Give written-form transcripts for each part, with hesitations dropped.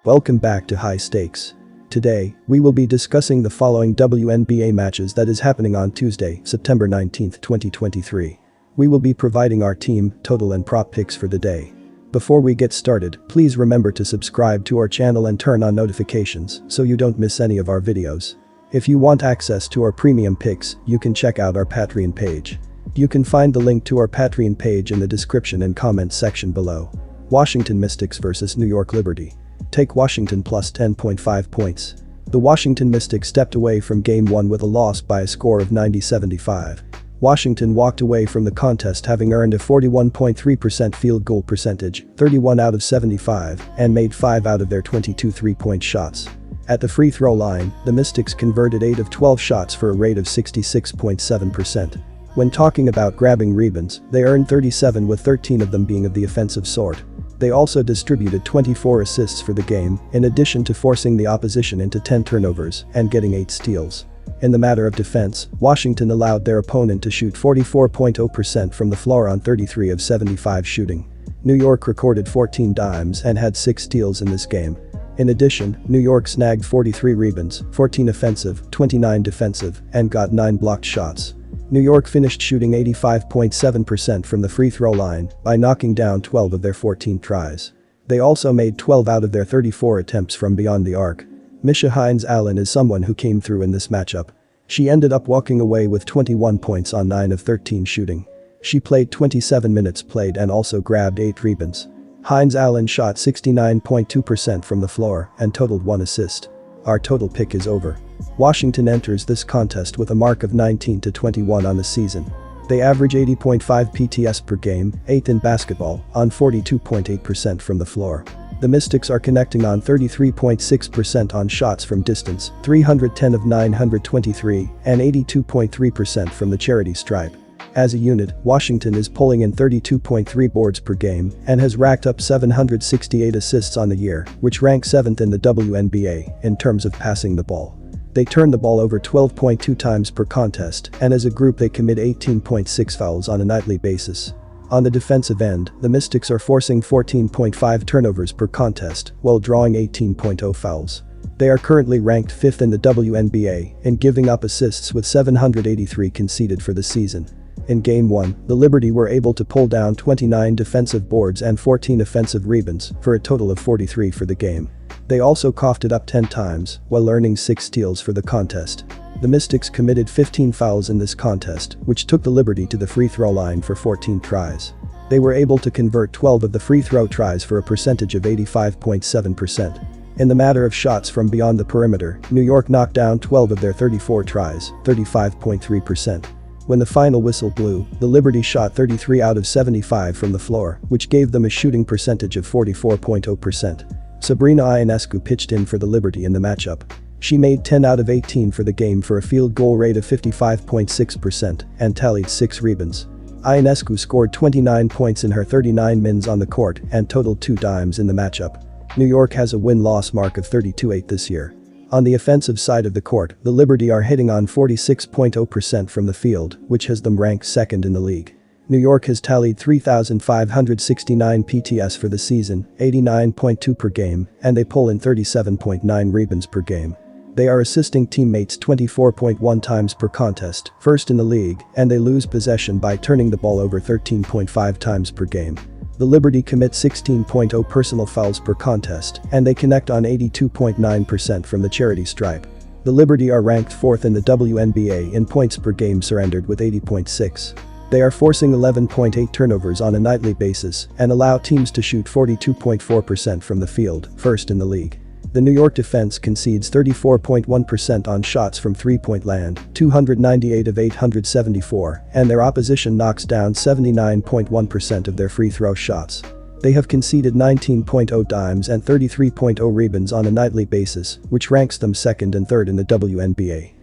Welcome back to High Stakes. Today, we will be discussing the following WNBA matches that is happening on Tuesday, September 19, 2023. We will be providing our team, total and prop picks for the day. Before we get started, please remember to subscribe to our channel and turn on notifications so you don't miss any of our videos. If you want access to our premium picks, you can check out our Patreon page. You can find the link to our Patreon page in the description and comments section below. Washington Mystics vs New York Liberty. Take Washington plus 10.5 points. The Washington Mystics stepped away from Game 1 with a loss by a score of 90-75. Washington walked away from the contest having earned a 41.3% field goal percentage, 31 out of 75, and made 5 out of their 22 three-point shots. At the free throw line, the Mystics converted 8 of 12 shots for a rate of 66.7%. When talking about grabbing rebounds, they earned 37 with 13 of them being of the offensive sort. They also distributed 24 assists for the game, in addition to forcing the opposition into 10 turnovers and getting 8 steals. In the matter of defense, Washington allowed their opponent to shoot 44.0% from the floor on 33 of 75 shooting. New York recorded 14 dimes and had 6 steals in this game. In addition, New York snagged 43 rebounds, 14 offensive, 29 defensive, and got 9 blocked shots. New York finished shooting 85.7% from the free throw line by knocking down 12 of their 14 tries. They also made 12 out of their 34 attempts from beyond the arc. Misha Hines-Allen is someone who came through in this matchup. She ended up walking away with 21 points on 9 of 13 shooting. She played 27 minutes played and also grabbed 8 rebounds. Hines-Allen shot 69.2% from the floor and totaled 1 assist. Our total pick is over. Washington enters this contest with a mark of 19-21 on the season. They average 80.5 PTS per game, 8th in basketball, on 42.8% from the floor. The Mystics are connecting on 33.6% on shots from distance, 310 of 923, and 82.3% from the charity stripe. As a unit, Washington is pulling in 32.3 boards per game and has racked up 768 assists on the year, which ranks 7th in the WNBA in terms of passing the ball. They turn the ball over 12.2 times per contest, and as a group they commit 18.6 fouls on a nightly basis. On the defensive end, the Mystics are forcing 14.5 turnovers per contest while drawing 18.0 fouls. They are currently ranked 5th in the WNBA in giving up assists with 783 conceded for the season. In Game 1, the Liberty were able to pull down 29 defensive boards and 14 offensive rebounds for a total of 43 for the game. They also coughed it up 10 times while earning 6 steals for the contest. The Mystics committed 15 fouls in this contest, which took the Liberty to the free throw line for 14 tries. They were able to convert 12 of the free throw tries for a percentage of 85.7%. In the matter of shots from beyond the perimeter, New York knocked down 12 of their 34 tries, 35.3%. When the final whistle blew, the Liberty shot 33 out of 75 from the floor, which gave them a shooting percentage of 44.0%. Sabrina Ionescu pitched in for the Liberty in the matchup. She made 10 out of 18 for the game for a field goal rate of 55.6% and tallied 6 rebounds. Ionescu scored 29 points in her 39 mins on the court and totaled 2 dimes in the matchup. New York has a win-loss mark of 32-8 this year. On the offensive side of the court, the Liberty are hitting on 46.0% from the field, which has them ranked 2nd in the league. New York has tallied 3,569 PTS for the season, 89.2 per game, and they pull in 37.9 rebounds per game. They are assisting teammates 24.1 times per contest, 1st in the league, and they lose possession by turning the ball over 13.5 times per game. The Liberty commit 16.0 personal fouls per contest, and they connect on 82.9% from the charity stripe. The Liberty are ranked 4th in the WNBA in points per game surrendered with 80.6. They are forcing 11.8 turnovers on a nightly basis and allow teams to shoot 42.4% from the field, 1st in the league. The New York defense concedes 34.1% on shots from three-point land, 298 of 874, and their opposition knocks down 79.1% of their free throw shots. They have conceded 19.0 dimes and 33.0 rebounds on a nightly basis, which ranks them 2nd and 3rd in the WNBA.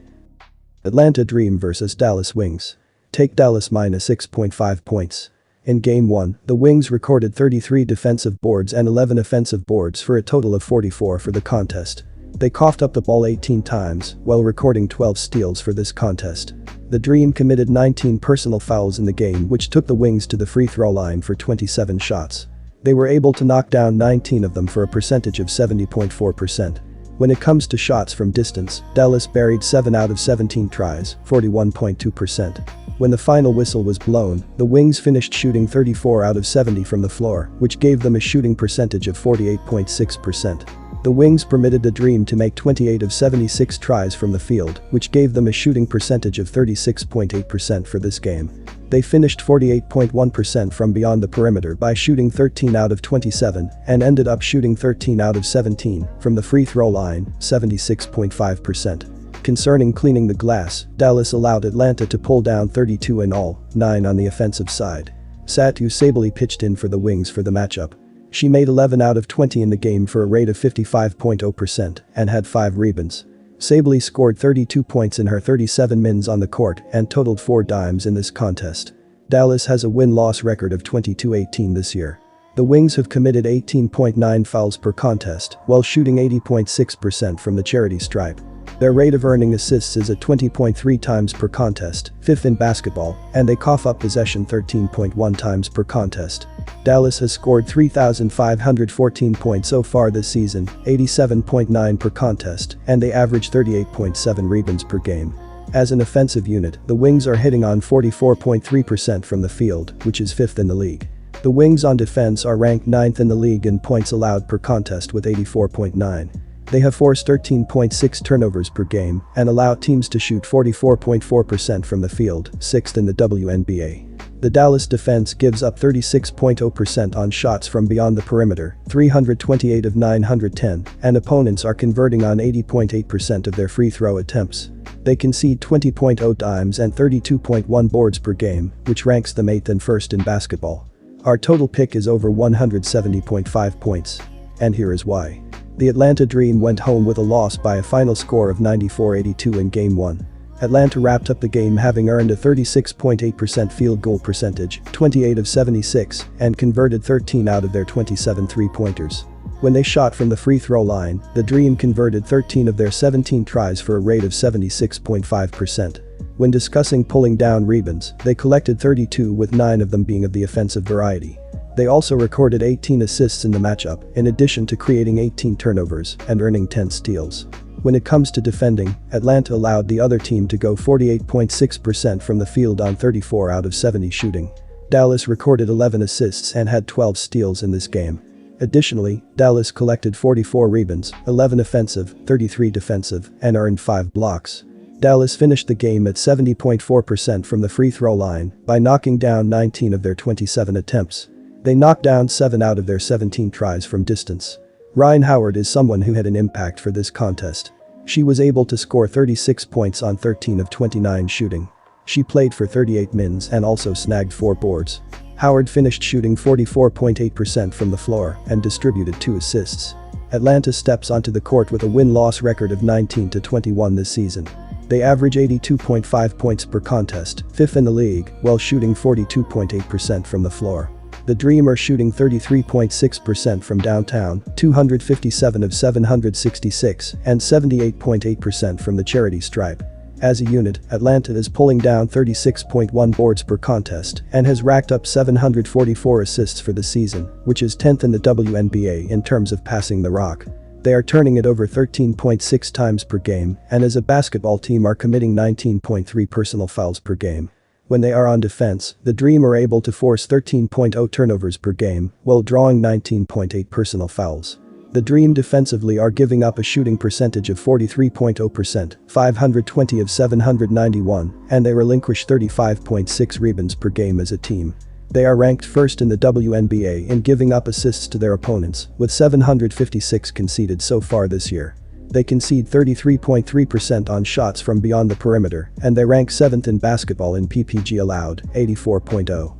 Atlanta Dream vs Dallas Wings. Take Dallas minus 6.5 points. In Game 1, the Wings recorded 33 defensive boards and 11 offensive boards for a total of 44 for the contest. They coughed up the ball 18 times while recording 12 steals for this contest. The Dream committed 19 personal fouls in the game, which took the Wings to the free throw line for 27 shots. They were able to knock down 19 of them for a percentage of 70.4%. When it comes to shots from distance, Dallas buried 7 out of 17 tries, 41.2%. When the final whistle was blown, the Wings finished shooting 34 out of 70 from the floor, which gave them a shooting percentage of 48.6%. The Wings permitted the Dream to make 28 of 76 tries from the field, which gave them a shooting percentage of 36.8% for this game. They finished 48.1% from beyond the perimeter by shooting 13 out of 27 and ended up shooting 13 out of 17 from the free throw line, 76.5%. Concerning cleaning the glass, Dallas allowed Atlanta to pull down 32 in all, 9 on the offensive side. Satu Sabally pitched in for the Wings for the matchup. She made 11 out of 20 in the game for a rate of 55.0% and had 5 rebounds. Sabally scored 32 points in her 37 minutes on the court and totaled 4 dimes in this contest. Dallas has a win-loss record of 22-18 this year. The Wings have committed 18.9 fouls per contest while shooting 80.6% from the charity stripe. Their rate of earning assists is at 20.3 times per contest, 5th in basketball, and they cough up possession 13.1 times per contest. Dallas has scored 3,514 points so far this season, 87.9 per contest, and they average 38.7 rebounds per game. As an offensive unit, the Wings are hitting on 44.3% from the field, which is 5th in the league. The Wings on defense are ranked 9th in the league in points allowed per contest with 84.9. They have forced 13.6 turnovers per game and allow teams to shoot 44.4% from the field, 6th in the WNBA. The Dallas defense gives up 36.0% on shots from beyond the perimeter, 328 of 910, and opponents are converting on 80.8% of their free throw attempts. They concede 20.0 dimes and 32.1 boards per game, which ranks them 8th and 1st in basketball. Our total pick is over 170.5 points. And here is why. The Atlanta Dream went home with a loss by a final score of 94-82 in Game 1. Atlanta wrapped up the game having earned a 36.8% field goal percentage, 28 of 76, and converted 13 out of their 27 three-pointers. When they shot from the free throw line, the Dream converted 13 of their 17 tries for a rate of 76.5%. When discussing pulling down rebounds, they collected 32 with 9 of them being of the offensive variety. They also recorded 18 assists in the matchup, in addition to creating 18 turnovers and earning 10 steals. When it comes to defending, Atlanta allowed the other team to go 48.6% from the field on 34 out of 70 shooting. Dallas recorded 11 assists and had 12 steals in this game. Additionally, Dallas collected 44 rebounds, 11 offensive, 33 defensive, and earned 5 blocks. Dallas finished the game at 70.4% from the free throw line by knocking down 19 of their 27 attempts. They knocked down 7 out of their 17 tries from distance. Rhyne Howard is someone who had an impact for this contest. She was able to score 36 points on 13 of 29 shooting. She played for 38 minutes and also snagged 4 boards. Howard finished shooting 44.8% from the floor and distributed 2 assists. Atlanta steps onto the court with a win-loss record of 19-21 this season. They average 82.5 points per contest, 5th in the league, while shooting 42.8% from the floor. The Dream are shooting 33.6% from downtown, 257 of 766, and 78.8% from the charity stripe. As a unit, Atlanta is pulling down 36.1 boards per contest and has racked up 744 assists for the season, which is 10th in the WNBA in terms of passing the rock. They are turning it over 13.6 times per game and as a basketball team are committing 19.3 personal fouls per game. When they are on defense, the Dream are able to force 13.0 turnovers per game while drawing 19.8 personal fouls. The Dream defensively are giving up a shooting percentage of 43.0%, 520 of 791, and they relinquish 35.6 rebounds per game as a team. They are ranked 1st in the WNBA in giving up assists to their opponents, with 756 conceded so far this year. They concede 33.3% on shots from beyond the perimeter, and they rank 7th in basketball in PPG allowed, 84.0.